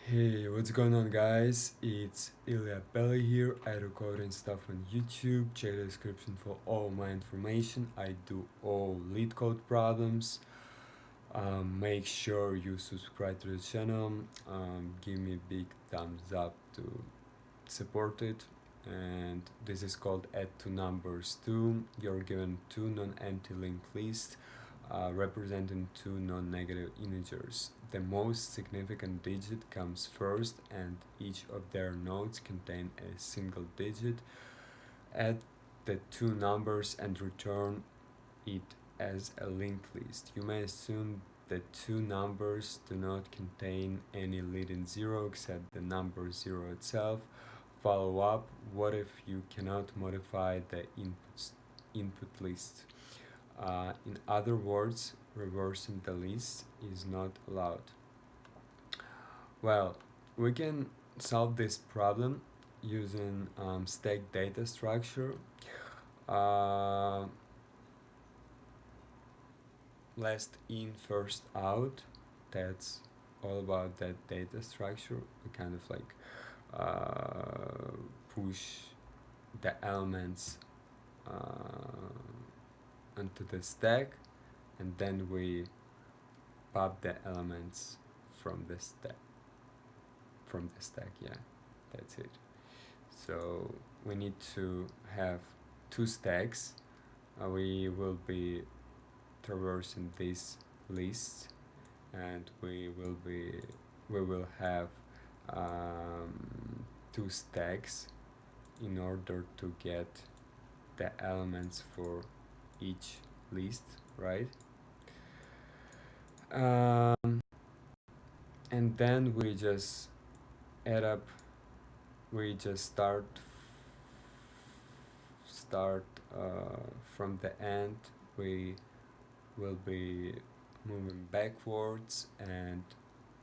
Hey, what's going on, guys? It's Ilya Belly here. I do coding stuff on YouTube. Check the description for all my information. I do all LeetCode problems. Make sure you subscribe to the channel. Give me a big thumbs up to support it. And this is called add to numbers 2. You're given two non-empty linked lists representing two non-negative integers. The most significant digit comes first and each of their nodes contain a single digit. Add the two numbers and return it as a linked list. You may assume that two numbers do not contain any leading zero except the number 0 itself. Follow up, what if you cannot modify the input list? In other words, reversing the list is not allowed. Well, we can solve this problem using stack data structure. Last in, first out. That's all about that data structure. We kind of like push the elements onto the stack, and then we pop the elements from the stack. Yeah, that's it. So we need to have two stacks. We will be traversing this list, and we will have two stacks in order to get the elements for each list, right? And then we just add up. We just start from the end. We will be moving backwards and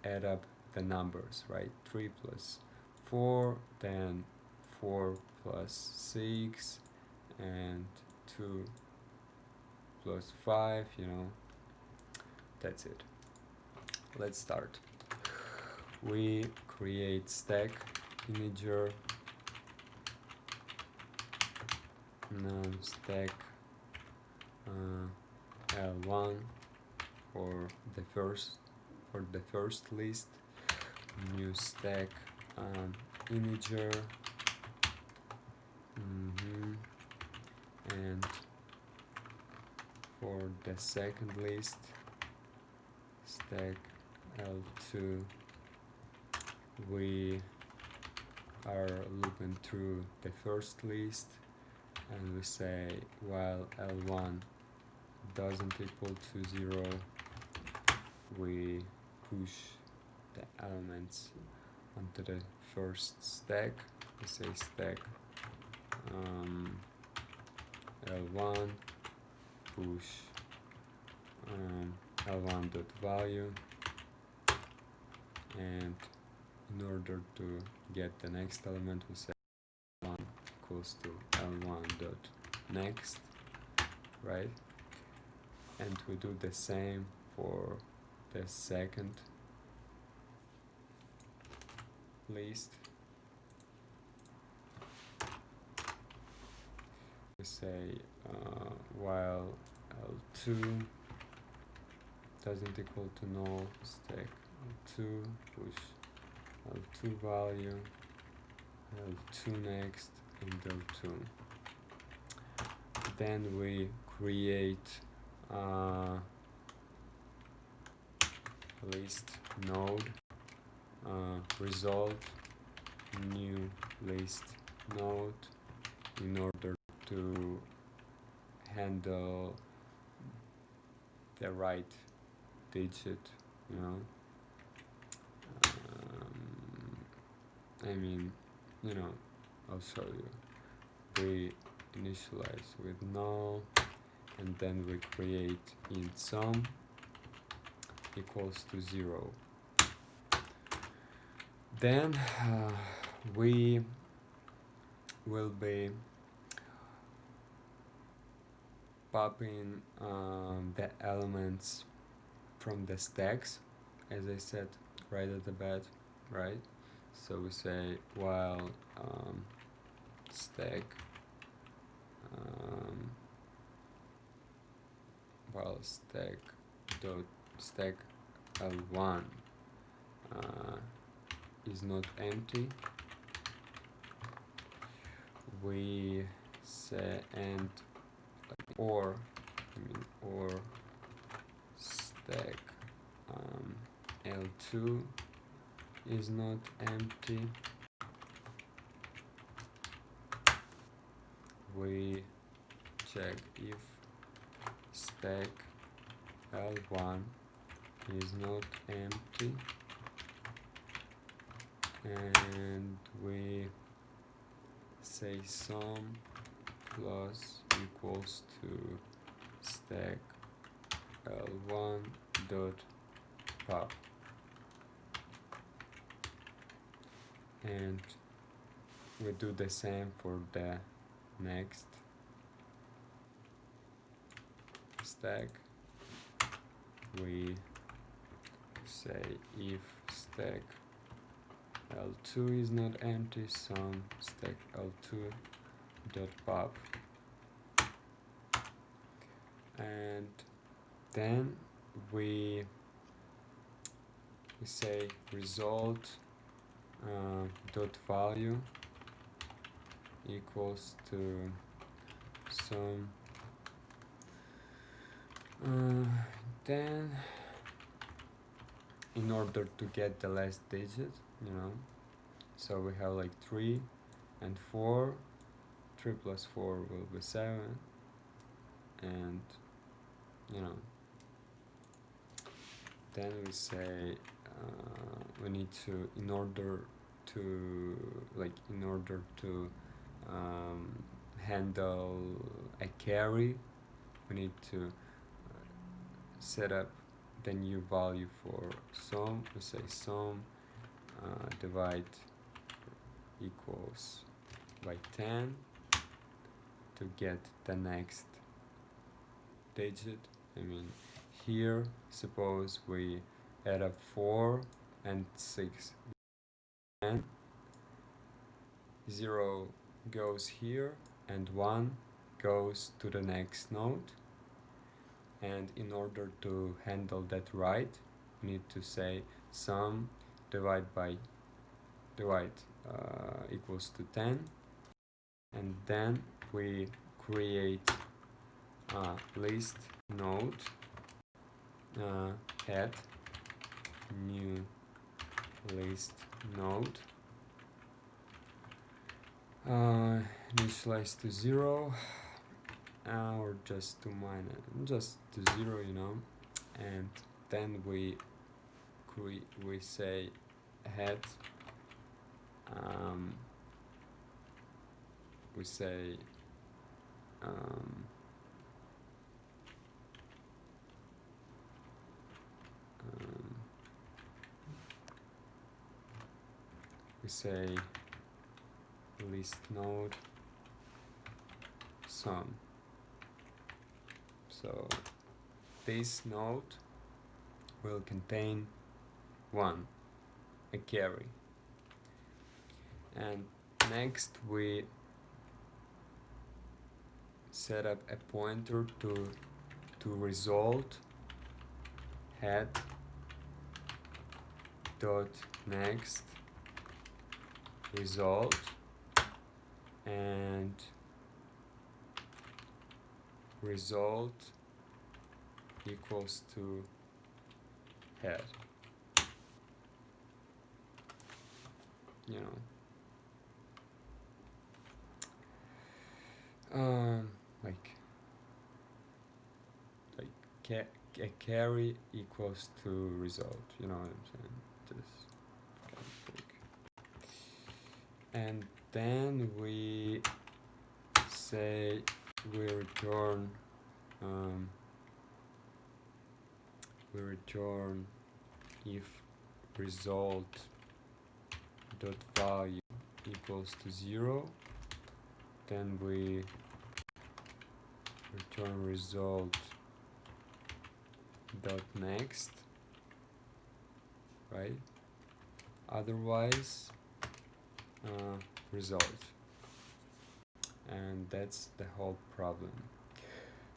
add up the numbers, right? 3 plus 4, then 4 plus 6, and 2 plus 5, that's it. Let's start. We create stack integer non-stack L1 for the first list. New stack integer and for the second list stack L2. We are looping through the first list and we say while L1 doesn't equal to 0, we push the elements onto the first stack. We say stack L1 push L1 dot value, and in order to get the next element we say L1 equals to L1 dot next, right? And we do the same for the second list. We say while L2 doesn't equal to null, stack L2 push L2 value, L2 next, and L2. Then we create list node, result new list node in order to handle the right digit, I'll show you. We initialize with null, and then we create int sum equals to 0. Then we will be popping the elements from the stacks, as I said right right? So we say while stack while stack L1 is not empty, we say or stack L2 is not empty, we check if stack L1 is not empty, and we say sum plus equals to stack L1 dot pop, and we do the same for the next stack. We say if stack L2 is not empty, sum stack L2 dot pop, and then we say result dot value equals to some then in order to get the last digit, so we have like 3 and 4. 3 plus 4 will be 7, and then we say we need to in order to handle a carry, we need to set up the new value for sum. We say sum divide equals by 10 to get the next digit. Here suppose we add up 4 and 6, and 0 goes here and 1 goes to the next node, and in order to handle that right, we need to say sum divide equals to 10, and then we create a list node, add new list node, initialize to 0 or just to 0, and then we say head, we say list node sum. So this node will contain 1, a carry, and next we set up a pointer to result head dot next result, and result equals to head, a carry equals to result, you know what I'm saying? Just kind of like. And then we say we return if result dot value equals to 0, then we return result dot next, right? otherwise result. And that's the whole problem.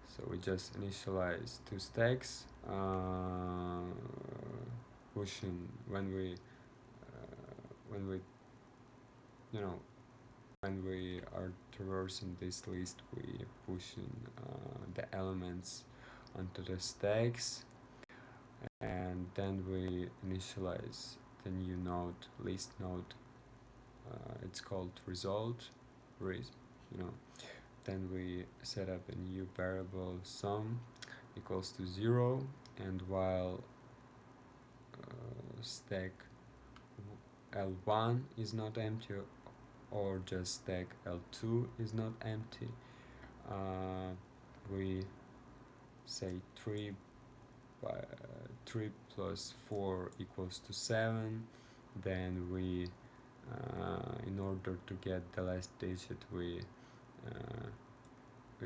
So we just initialize two stacks, pushing when we you know when we are traversing this list, we pushing the elements onto the stacks, and then we initialize the new node, list node. It's called result, then we set up a new variable sum equals to 0, and while stack L1 is not empty, or just stack L2 is not empty, we say 3 plus 4 equals to 7. Then we in order to get the last digit, we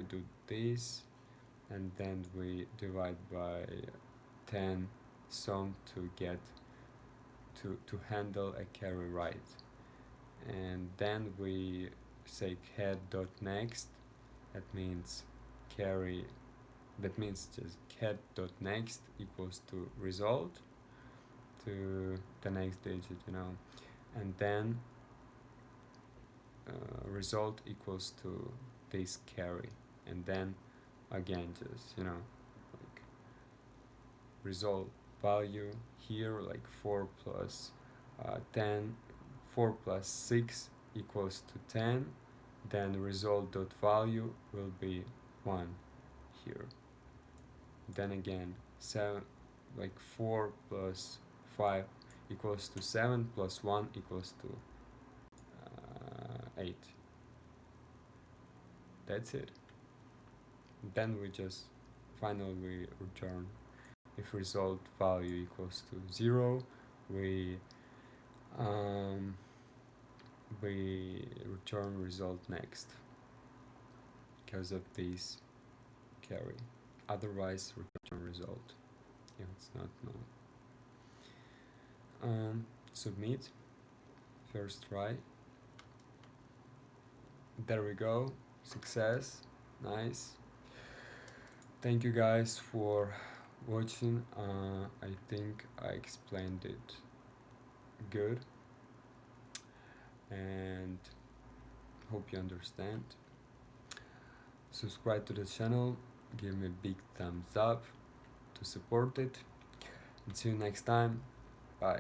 do this, and then we divide by 10 sum to get to handle a carry right. And then we say head.next. That means just head.next equals to result, to the next digit, and then result equals to this carry, and then again just like result value here, like 4 plus 6 equals to 10, then result dot value will be 1 here. Then again 7, like 4 plus 5 equals to 7, plus 1 equals to 8. That's it. Then we just finally return. If result value equals to 0, we return result next because of this carry. Otherwise, return result if it's not known. Submit. First try. There we go. Success. Nice. Thank you guys for watching. I think I explained it good, and hope you understand. Subscribe to the channel, give me a big thumbs up to support it, and see you next time. Bye.